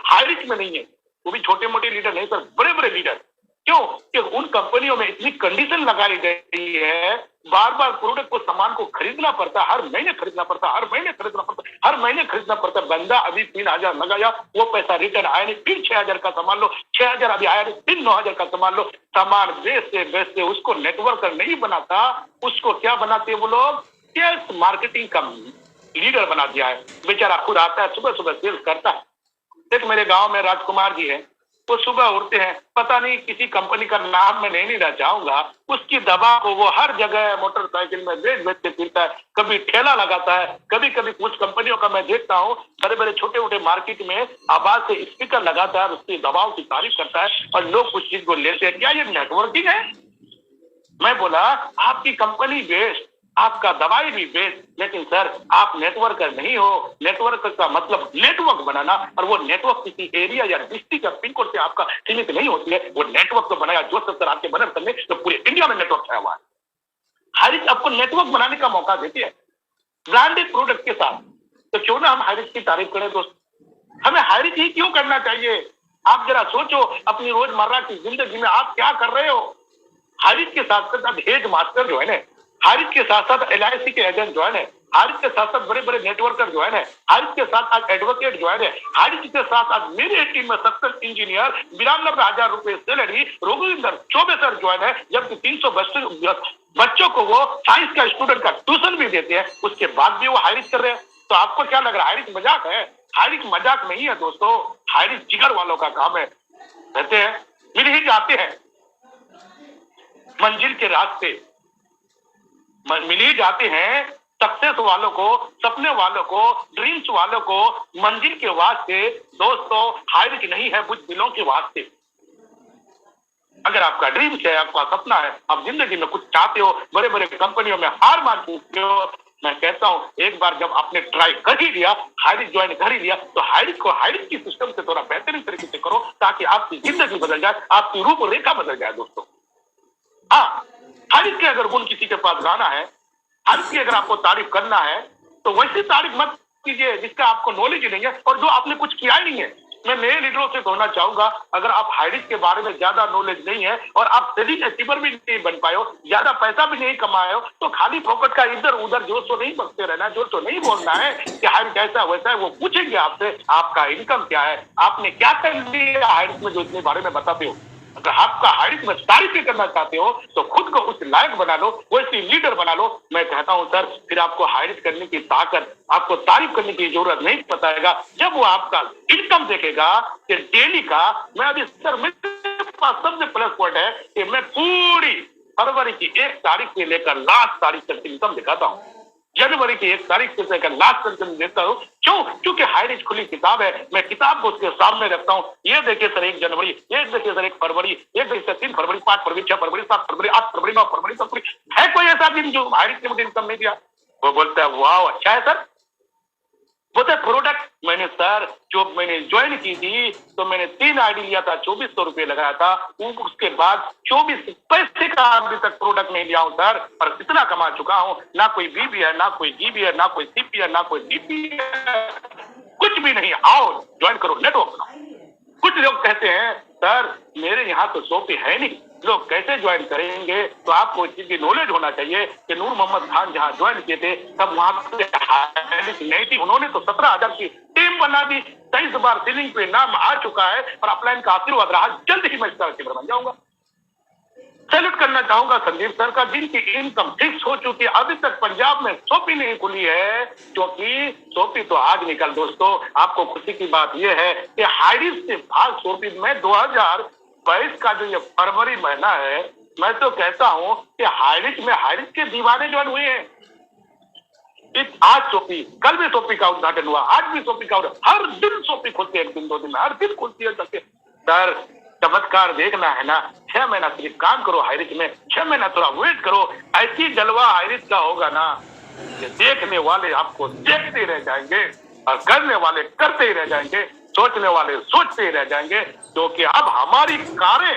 हायरिज में नहीं है, वो भी छोटे मोटे लीडर नहीं सर, बड़े बड़े लीडर। क्यों? कि उन कंपनियों में इतनी कंडीशन लगाई गई है, बार बार प्रोडक्ट को, सामान को खरीदना पड़ता है, हर महीने खरीदना पड़ता है, हर महीने खरीदना पड़ता है, हर महीने खरीदना पड़ता है। बंदा अभी 3000 लगाया, वो पैसा रिटर्न आया नहीं, फिर 6000 का सामान लो, 6000 अभी आया नहीं, फिर 9000 का सामान लो। सामान बेचते उसको नेटवर्क नहीं बनाता, उसको क्या बनाते वो लोग? सेल्स मार्केटिंग का लीडर बना दिया है। बेचारा खुद आता है, सुबह सुबह सेल्स करता है। एक मेरे गांव में राजकुमार जी है, वो सुबह उठते हैं, पता नहीं किसी कंपनी का नाम मैं नहीं लेना चाहूंगा, उसकी दवा को वो हर जगह मोटरसाइकिल में बेच बेच के फिरता है, कभी ठेला लगाता है, कभी कभी कुछ कंपनियों का मैं देखता हूँ बड़े बड़े छोटे छोटे मार्केट में आवाज से स्पीकर लगाता है, उसकी दवाओं की तारीफ करता है और लोग उस चीज को लेते हैं। क्या ये नेटवर्किंग है? मैं बोला आपकी कंपनी बेस्ट, आपका दवाई भी बेस्ट, लेकिन सर आप नेटवर्कर नहीं हो। नेटवर्क का मतलब नेटवर्क बनाना, और वो नेटवर्क किसी एरिया या डिस्ट्रिक्ट या पिन कोड से आपका सीमित नहीं होती है। वो नेटवर्क तो बनाया जो सर आपके बनर करने तो पूरे इंडिया में नेटवर्क छाया हुआ है। हाइरिच आपको नेटवर्क बनाने का मौका देती है ब्रांडेड प्रोडक्ट के साथ। तो क्यों ना हम हाइरिच की तारीफ करें दोस्त। हमें हाइरिच ही क्यों करना चाहिए? आप जरा सोचो अपनी रोजमर्रा की जिंदगी में आप क्या कर रहे हो। हाइरिच के साथ साथ हेज मास्टर जो है ना, हारिच के साथ साथ LIC के एजेंट जो है ना, हारिच के साथ साथ बड़े बड़े नेटवर्कर जो है ना, हारिच के साथ आज एडवोकेट जो है ना, हारिच के साथ आज मेरे टीम में 70 इंजीनियर, 92,000 रुपए सैलरी, रोगिंदर चौबे सर जो है ना, जबकि 300 बच्चों को वो साइंस का स्टूडेंट का ट्यूशन भी देते हैं, उसके बाद भी वो हारिच कर रहे हैं। तो आपको क्या लग रहा है हारिच मजाक है? हारिच मजाक नहीं है दोस्तों, हारिच जिगर वालों का काम है। कहते हैं मिल ही जाते हैं मंजिल के रास्ते, मिल ही जाते हैं सक्सेस वालों को, सपने वालों को, ड्रीम्स वालों को मंजिल के वास्ते। दोस्तों हाइरिच नहीं है बुझ दिलों के वास्ते। अगर आपका ड्रीम्स है, आपका सपना है, आप जिंदगी में कुछ चाहते हो, बड़े बड़े कंपनियों में हार मान चुके हो, मैं कहता हूं एक बार जब आपने ट्राई कर ही लिया, हाइरिच ज्वाइन कर ही लिया, तो हाइरिच को हाइरिच की सिस्टम से थोड़ा बेहतरीन तरीके से करो ताकि आपकी जिंदगी बदल जाए, आपकी रूपरेखा बदल जाए दोस्तों। हाँ, हारिच के अगर गुण किसी के पास गाना है, हारिच की अगर आपको तारीफ करना है, तो वैसी तारीफ मत कीजिए जिसका आपको नॉलेज ही नहीं है और जो आपने कुछ किया ही नहीं है। मैं नए लीडरों से कहना चाहूंगा, अगर आप हाइरिच के बारे में ज्यादा नॉलेज नहीं है और आप सेलिंग अचीवर भी नहीं बन पाए हो, ज्यादा पैसा भी नहीं कमाए हो, तो खाली फोकट का इधर उधर जोर तो नहीं बकते रहना, जोर तो नहीं बोलना है कि हाइरिच ऐसा वैसा है। वो पूछेंगे आपसे आपका इनकम क्या है, आपने क्या कर लिया हाइरिच में जो इतने बारे में बताते हो। अगर आपका हाइरिच में तारीफ करना चाहते हो तो खुद को उस लायक बना लो, वैसी लीडर बना लो। मैं कहता हूं सर फिर आपको हाइरिच करने की ताकत, आपको तारीफ करने की जरूरत नहीं बताएगा जब वो आपका इनकम देखेगा कि डेली का। मैं अभी सर मेरे पास सबसे प्लस पॉइंट है कि मैं पूरी फरवरी की 1 तारीख से लेकर लास्ट तारीख तक इनकम दिखाता हूं, जनवरी की 1 तारीख से लेकर लास्ट तक देता हूं। क्यों? क्योंकि हाइरिच खुली किताब है, मैं किताब को उसके सामने रखता हूं। ये देखिए सर 1 जनवरी, ये देखिए सर 1 फरवरी, ये देखिए सर 3 फरवरी, 5 फरवरी, 6 फरवरी, 7 फरवरी, 8 फरवरी, 9 फरवरी, 10 फरवरी। है कोई ऐसा दिन जो हाइरिच ने मुझे इनकम नहीं दिया? वो बोलता है वाह अच्छा है सर। बोलते प्रोडक्ट मैंने सर जो मैंने ज्वाइन की थी तो मैंने 3 आईडी लिया था, 2400 रुपए लगाया था, उसके बाद 24 पैसे का अभी तक प्रोडक्ट नहीं लिया हूं सर, और इतना कमा चुका हूं। ना कोई बीबी है, ना कोई जीबी है, ना कोई सीपी है, ना कोई डीपी है, कुछ भी नहीं। आओ ज्वाइन करो, नेटवर्क बनाओ। कुछ लोग कहते हैं सर मेरे यहाँ तो सोपी है नहीं, लोग कैसे ज्वाइन करेंगे? तो आपको इस चीज की नॉलेज होना चाहिए कि नूर मोहम्मद खान जहां ज्वाइन किए थे तब वहां नहीं थी, उन्होंने तो 17,000 की टीम बना दी, 23 बार सीलिंग पे नाम आ चुका है और अपलाइन का आशीर्वाद रहा। जल्द ही मैं इसका अचीवर बन जाऊंगा। सैल्यूट करना चाहूंगा संदीप सर का, जिनकी इनकम फिक्स हो चुकी है, अभी तक पंजाब में सोपी नहीं खुली है, क्योंकि सोपी तो आज निकल। दोस्तों आपको खुशी की बात यह है कि हाइरिच से भाग सोपी में 2022 का जो ये फरवरी महीना है, मैं तो कहता हूं कि हाइरिच में हाइरिच के दीवाने ज्वाइन हुए हैं। आज सोपी, कल भी सोपी का उद्घाटन हुआ, आज भी सोपी का हर दिन सोपी खुलती है, 1 दिन 2 दिन में हर दिन खुलती है। सर चमत्कार देखना है ना, 6 महीना सिर्फ काम करो हाइरिच में, 6 महीना थोड़ा वेट करो, ऐसी जलवा हाइरिच का होगा ना कि देखने वाले आपको देखते रह जाएंगे और करने वाले करते ही रह जाएंगे, सोचने वाले सोचते ही रह जाएंगे। क्योंकि अब हमारी कारें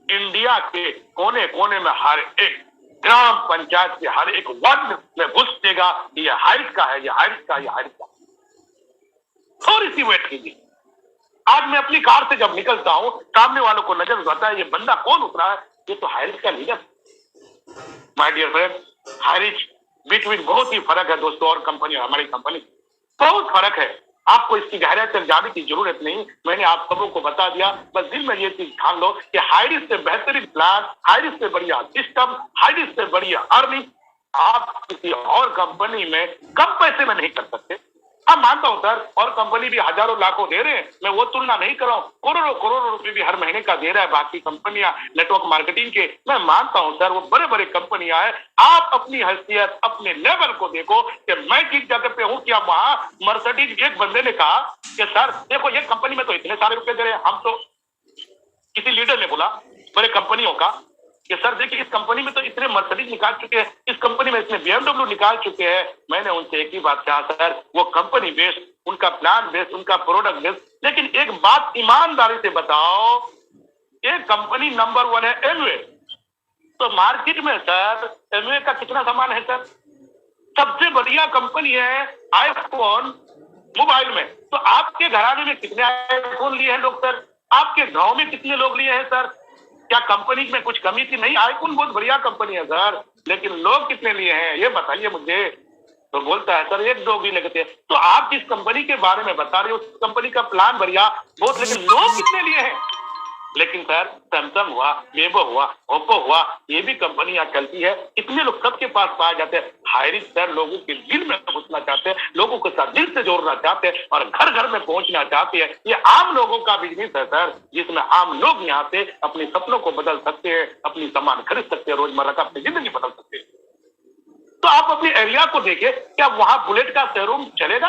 इंडिया के कोने कोने में हर एक ग्राम पंचायत के हर एक वार्ड में घुस देगा। ये हाइरिच का है, ये हाइरिच का, ये हाइरिच का। थोड़ी सी वेट कीजिए। आज मैं अपनी कार से जब निकलता हूं, सामने वालों को नजर आता है ये बंदा कौन उतरा है, ये तो हाइरिच का लीडर। My dear friend, Hirich between बहुत ही फर्क है दोस्तों, और कंपनी, हमारी कंपनी बहुत फर्क है। आपको इसकी गहराई तक जाने की जरूरत नहीं, मैंने आप सबों को बता दिया। बस दिल में ये चीज ठान लो कि हाइरिच से बेहतरीन प्लान, हाइरिच से बढ़िया सिस्टम, हाइरिच से बढ़िया अर्निंग आप किसी और कंपनी में कम पैसे में नहीं कर सकते। अब मानता हूं सर, और कंपनी भी हजारों लाखों दे रहे हैं, मैं वो तुलना नहीं कर रहा हूं, करोड़ों करोड़ों रुपए भी हर महीने का दे रहा है बाकी कंपनियां नेटवर्क मार्केटिंग के। मैं मानता हूं सर, वो बड़े बड़े कंपनियां है। आप अपनी हैसियत, अपने लेवल को देखो कि मैं किस जगह पे हूं। क्या वहां मर्सिडीज, एक बंदे ने कहा कि सर देखो ये कंपनी में तो इतने सारे रुपए दे रहे हैं, हम तो, किसी लीडर ने बोला बड़े कंपनियों का कि सर देखिए इस कंपनी में तो इतने मर्सिडीज निकाल चुके हैं, इस कंपनी में इतने BMW निकाल चुके हैं। मैंने उनसे एक ही बात कहा, सर वो कंपनी बेस्ड, उनका प्लान बेस्ड, उनका प्रोडक्ट बेस्ड, लेकिन एक बात ईमानदारी से बताओ, एक कंपनी नंबर 1 है एमवे, तो मार्केट में सर एमवे का कितना सामान है सर? सबसे बढ़िया कंपनी है आईफोन मोबाइल में। तो आपके घराने में कितने आईफोन लिए हैं लोग सर? आपके गांव में कितने लोग लिए हैं सर? क्या कंपनी में कुछ कमी थी? नहीं, आईफोन बहुत बढ़िया कंपनी है सर, लेकिन लोग कितने लिए हैं ये बताइए मुझे। तो बोलता है सर 1-2 भी लगते हैं। तो आप जिस कंपनी के बारे में बता रहे हो उस कंपनी का प्लान बढ़िया बहुत, लेकिन लोग कितने लिए हैं? लेकिन सर सैमसंग हुआ, वीवो हुआ, ओप्पो हुआ, ये भी कंपनियां चलती है, इतने लोग सबके पास पाए जाते हैं। हायरिज सर लोगों के दिल में घुसना चाहते हैं, लोगों के साथ दिल से जोड़ना चाहते हैं और घर घर में पहुंचना चाहते हैं। ये आम लोगों का बिजनेस है सर, जिसमें आम लोग यहाँ से अपने सपनों को बदल सकते हैं, अपनी सामान खरीद सकते हैं, रोजमर्रा का अपनी जिंदगी बदल सकते हैं। तो आप अपने एरिया को देखिए, क्या वहां बुलेट का शोरूम चलेगा?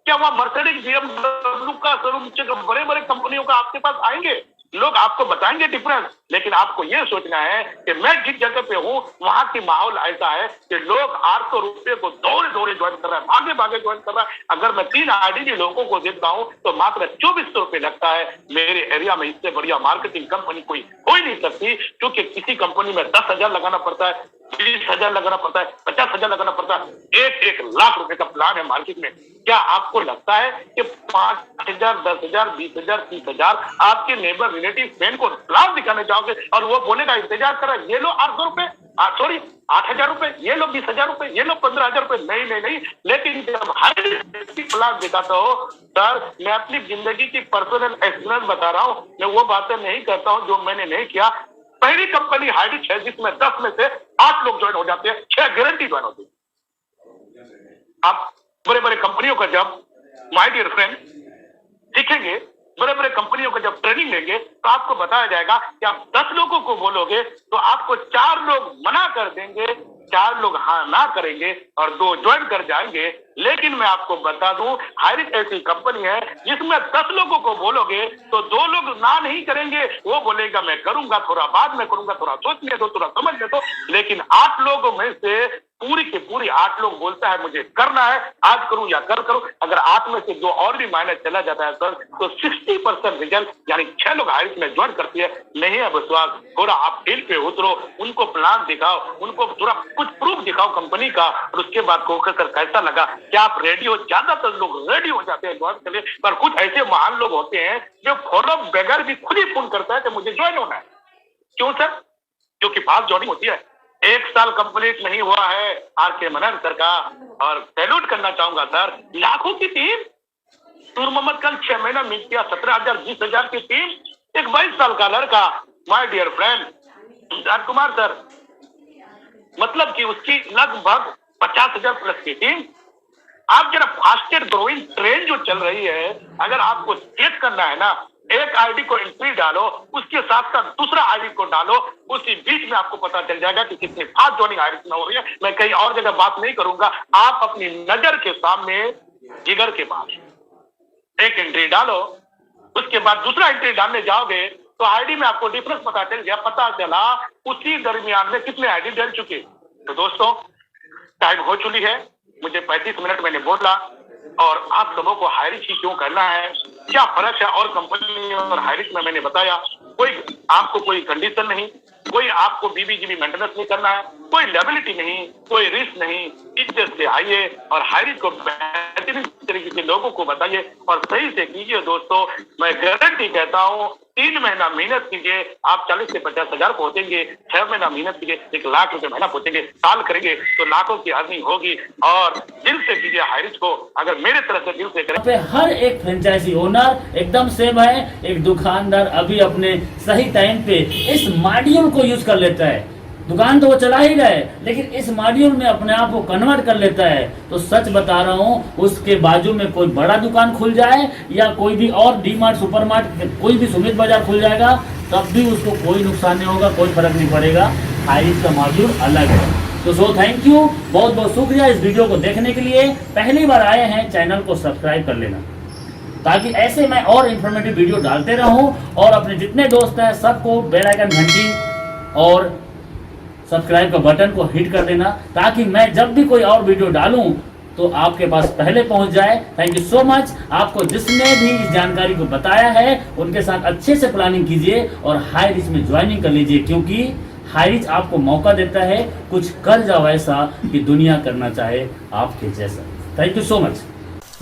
क्या वहां मर्सिडीज, BMW का शोरूम, बड़े बड़े कंपनियों का आपके पास आएंगे? लोग आपको बताएंगे डिफरेंस, लेकिन आपको यह सोचना है कि मैं जिस जगह पे हूं वहां की माहौल ऐसा है कि लोग 800 रुपए को दौड़े दौड़े ज्वाइन कर रहा है, भागे भागे ज्वाइन कर रहा है। अगर मैं 3 आईडी लोगों को देखता हूं तो मात्र 2400 रुपए लगता है। मेरे एरिया में इससे बढ़िया मार्केटिंग कंपनी कोई हो ही नहीं सकती, क्योंकि किसी कंपनी में 10,000 लगाना पड़ता है, 20,000 लगाना पड़ता है, 50,000 लगाना पड़ता है, 1-1 लाख रुपए का प्लान है मार्केट में। क्या आपको लगता है कि 5,000, 10,000, 20,000, 30,000 आपके नेबर रिलेटिव फ्रेंड को प्लान दिखाने जाओगे और वो बोलेगा इंतजार कर रहा है, ये लो 800 रुपए, सॉरी 8,000 रुपए, ये लो 20,000 रुपए, ये लो 15,000 रुपए? नहीं नहीं नहीं। लेकिन जब हाई प्लान दिखाता हो सर, मैं अपनी जिंदगी की पर्सनल एक्सपीरियंस बता रहा हूँ, मैं वो बातें नहीं करता हूँ जो मैंने नहीं किया। पहली कंपनी हाइरिच है जिसमें 10 में से 8 लोग ज्वाइन हो जाते हैं, 6 गारंटी ज्वाइन होती है। आप बड़े बड़े कंपनियों का जब, माय डियर फ्रेंड, सीखेंगे, बड़े बड़े कंपनियों का जब ट्रेनिंग लेंगे तो आपको बताया जाएगा कि आप 10 लोगों को बोलोगे तो आपको 4 लोग मना कर देंगे, 4 लोग हाँ ना करेंगे और 2 ज्वाइन कर जाएंगे। लेकिन मैं आपको बता दूं, हायरिज ऐसी कंपनी है जिसमें 10 लोगों को बोलोगे तो 2 लोग ना नहीं करेंगे, वो बोलेगा मैं करूंगा, थोड़ा बाद में करूंगा, थोड़ा सोचने दो, थोड़ा समझने दो। लेकिन 8 लोगों में से पूरी की पूरी 8 लोग बोलता है मुझे करना है, आज करूं या कल करूं। अगर 8 में से 2 और भी माइनस चला जाता है सर, तो 60% रिजल्ट, यानी 6 लोग हायरिज में ज्वाइन करती है। नहीं है विश्वास, थोड़ा आप फील्ड पे उतरो, उनको प्लान दिखाओ, उनको थोड़ा कुछ प्रूफ दिखाओ कंपनी का, और उसके बाद को कैसा लगा, क्या आप रेडी हो? ज्यादातर लोग रेडी हो जाते हैं ज्वाइन के लिए, पर कुछ ऐसे महान लोग होते हैं जो फॉलो बगैर भी खुद ही फोन करता है कि मुझे ज्वाइन होना है। क्यों सर? क्योंकि फास्ट ज्वाइनिंग होती है। 1 साल कंप्लीट नहीं हुआ है आर.के. मनन सर का, और सैल्यूट करना चाहूंगा सर। लाखों की टीम, नूर मोहम्मद कल 6 महीना मिल किया, 17,000, 20,000 की टीम, एक 22 साल का लड़का, my dear friend Rajkumar sir, मतलब कि उसकी लगभग 50,000 प्लस की टीम। आप जरा फास्टेस्ट ग्रोइंग ट्रेन जो चल रही है, अगर आपको चेक करना है ना, एक आईडी को एंट्री डालो, उसके साथ साथ दूसरा आईडी को डालो, उसी बीच में आपको पता चल जाएगा कि कितनी फास्ट ज्वाइनिंग आईडी में हो रही है। मैं कहीं और जगह बात नहीं करूंगा, आप अपनी नजर के सामने जिगर के पास एक एंट्री डालो, उसके बाद दूसरा एंट्री डालने जाओगे तो आईडी में आपको डिफरेंस पता चल गया, पता चला उसी दरमियान में कितने आईडी डल चुके। तो दोस्तों टाइम हो चुकी है, मुझे 35 मिनट मैंने बोला, और आप सबों को हायरिज ही क्यों करना है, क्या फर्क है और कंपनी और हायरिज में मैंने बताया। कोई आपको कोई कंडीशन नहीं, कोई आपको बीबीजीबी मेंटेनेंस नहीं करना है, कोई लायबिलिटी नहीं, कोई रिस्क नहीं। इज्जत से आइए और हायरिज को बेहतरीन तरीके से लोगों को बताइए और सही से कीजिए। दोस्तों मैं गारंटी कहता हूँ, 3 महीना मेहनत कीजिए, आप 40 से 50,000 पहुंचेंगे, 6 महीना मेहनत कीजिए, 1 लाख रुपए महीना पहुंचेंगे, साल करेंगे तो लाखों की अर्निंग होगी। और दिल से कीजिए हायरिज को, अगर मेरे तरफ से दिल से करें। पे हर एक फ्रेंचाइजी ओनर एकदम सेम है, एक दुकानदार अभी अपने सही टाइम पे इस मॉड्यूल को यूज कर लेता है। दुकान तो वो चला ही रहा है, लेकिन इस मॉड्यूल में अपने आप को कन्वर्ट कर लेता है। तो सच बता रहा हूँ, उसके बाजू में कोई बड़ा दुकान खुल जाए या कोई भी और डी-मार्ट, सुपर मार्ट, कोई भी सुमित बाजार खुल जाएगा, तब भी उसको कोई नुकसान नहीं होगा, कोई फर्क नहीं पड़ेगा। हाईरिच का मॉड्यूल अलग है। तो थैंक यू, बहुत बहुत शुक्रिया इस वीडियो को देखने के लिए। पहली बार आए हैं, चैनल को सब्सक्राइब कर लेना, ताकि ऐसे मैं और इन्फॉर्मेटिव वीडियो डालते रहूं, और अपने जितने दोस्त हैं सबको बेल आइकन, घंटी और सब्सक्राइब का बटन को हिट कर देना, ताकि मैं जब भी कोई और वीडियो डालूं तो आपके पास पहले पहुंच जाए। Thank you so much. आपको जिसने भी इस जानकारी को बताया है उनके साथ अच्छे से प्लानिंग कीजिए और हाईरिच में ज्वाइनिंग कर लीजिए, क्योंकि हाईरिच आपको मौका देता है कुछ कर जाओ ऐसा कि दुनिया करना चाहे आपके जैसा। Thank you so much.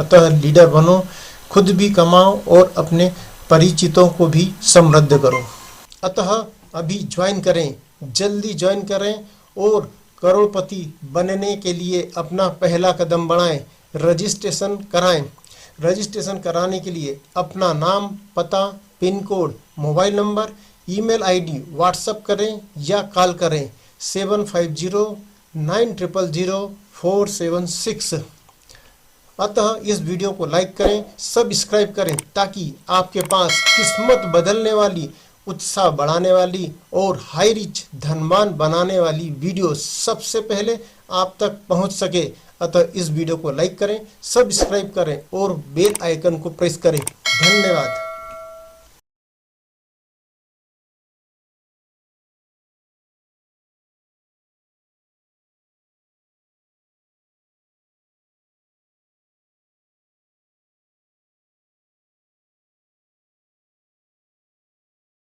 अतः लीडर बनो, खुद भी कमाओ और अपने परिचितों को भी समृद्ध करो। अतः अभी ज्वाइन करें, जल्दी ज्वाइन करें और करोड़पति बनने के लिए अपना पहला कदम बढ़ाएं। रजिस्ट्रेशन कराएं। रजिस्ट्रेशन कराने के लिए अपना नाम, पता, pin code, mobile number, email ID WhatsApp करें या कॉल करें 7509000476। अतः इस वीडियो को लाइक करें, सब्सक्राइब करें, ताकि आपके पास किस्मत बदलने वाली, उत्साह बढ़ाने वाली और हाईरिच धनवान बनाने वाली वीडियो सबसे पहले आप तक पहुंच सके। अतः इस वीडियो को लाइक करें, सब्सक्राइब करें और बेल आइकन को प्रेस करें। धन्यवाद।